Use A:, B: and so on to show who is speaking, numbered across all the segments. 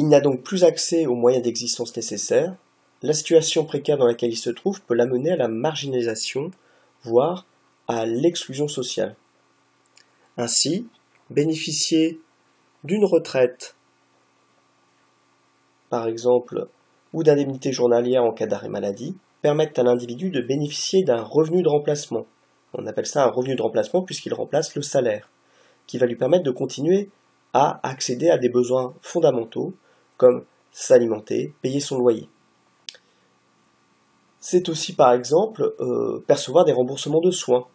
A: Il n'a donc plus accès aux moyens d'existence nécessaires. La situation précaire dans laquelle il se trouve peut l'amener à la marginalisation, voire à l'exclusion sociale. Ainsi, bénéficier d'une retraite, par exemple, ou d'indemnités journalières en cas d'arrêt maladie, permettent à l'individu de bénéficier d'un revenu de remplacement. On appelle ça un revenu de remplacement puisqu'il remplace le salaire, qui va lui permettre de continuer à accéder à des besoins fondamentaux, comme s'alimenter, payer son loyer. C'est aussi par exemple percevoir des remboursements de soins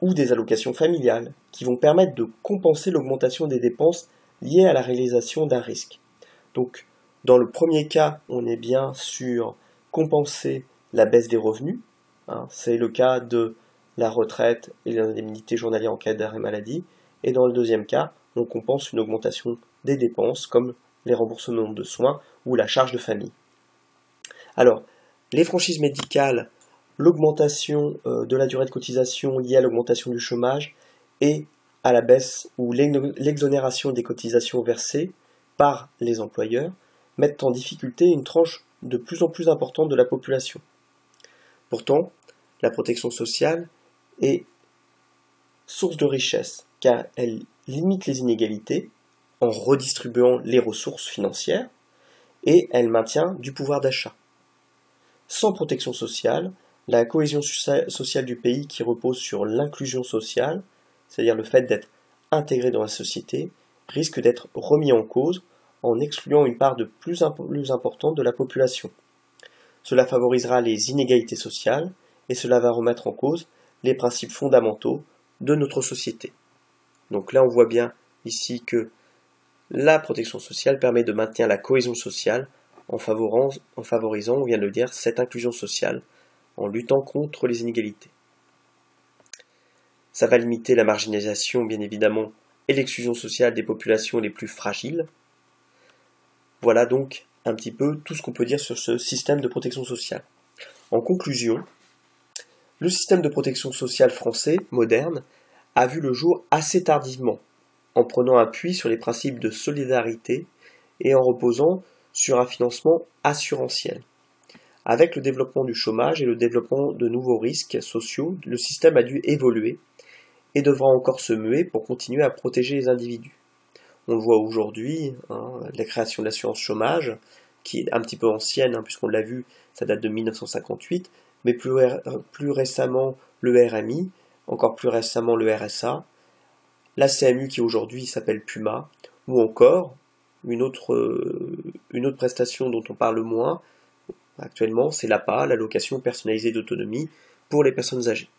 A: ou des allocations familiales qui vont permettre de compenser l'augmentation des dépenses liées à la réalisation d'un risque. Donc dans le premier cas, on est bien sur compenser la baisse des revenus, c'est le cas de la retraite et l'indemnité journalière en cas d'arrêt maladie, et dans le deuxième cas, on compense une augmentation des dépenses comme les remboursements de soins ou la charge de famille. Alors, les franchises médicales, l'augmentation de la durée de cotisation liée à l'augmentation du chômage et à la baisse ou l'exonération des cotisations versées par les employeurs mettent en difficulté une tranche de plus en plus importante de la population. Pourtant, la protection sociale est source de richesse car elle limite les inégalités en redistribuant les ressources financières et elle maintient du pouvoir d'achat. Sans protection sociale, la cohésion sociale du pays qui repose sur l'inclusion sociale, c'est-à-dire le fait d'être intégré dans la société, risque d'être remis en cause en excluant une part de plus importante de la population. Cela favorisera les inégalités sociales et cela va remettre en cause les principes fondamentaux de notre société. Donc là, on voit bien ici que la protection sociale permet de maintenir la cohésion sociale en favorisant, on vient de le dire, cette inclusion sociale, en luttant contre les inégalités. Ça va limiter la marginalisation, bien évidemment, et l'exclusion sociale des populations les plus fragiles. Voilà donc un petit peu tout ce qu'on peut dire sur ce système de protection sociale. En conclusion, le système de protection sociale français, moderne, a vu le jour assez tardivement, en prenant appui sur les principes de solidarité et en reposant sur un financement assurantiel. Avec le développement du chômage et le développement de nouveaux risques sociaux, le système a dû évoluer et devra encore se muer pour continuer à protéger les individus. On le voit aujourd'hui, la création de l'assurance chômage, qui est un petit peu ancienne, puisqu'on l'a vu, ça date de 1958, mais plus récemment le RMI, encore plus récemment le RSA, la CMU qui aujourd'hui s'appelle PUMA, ou encore une autre prestation dont on parle moins actuellement, c'est l'APA, l'allocation personnalisée d'autonomie pour les personnes âgées.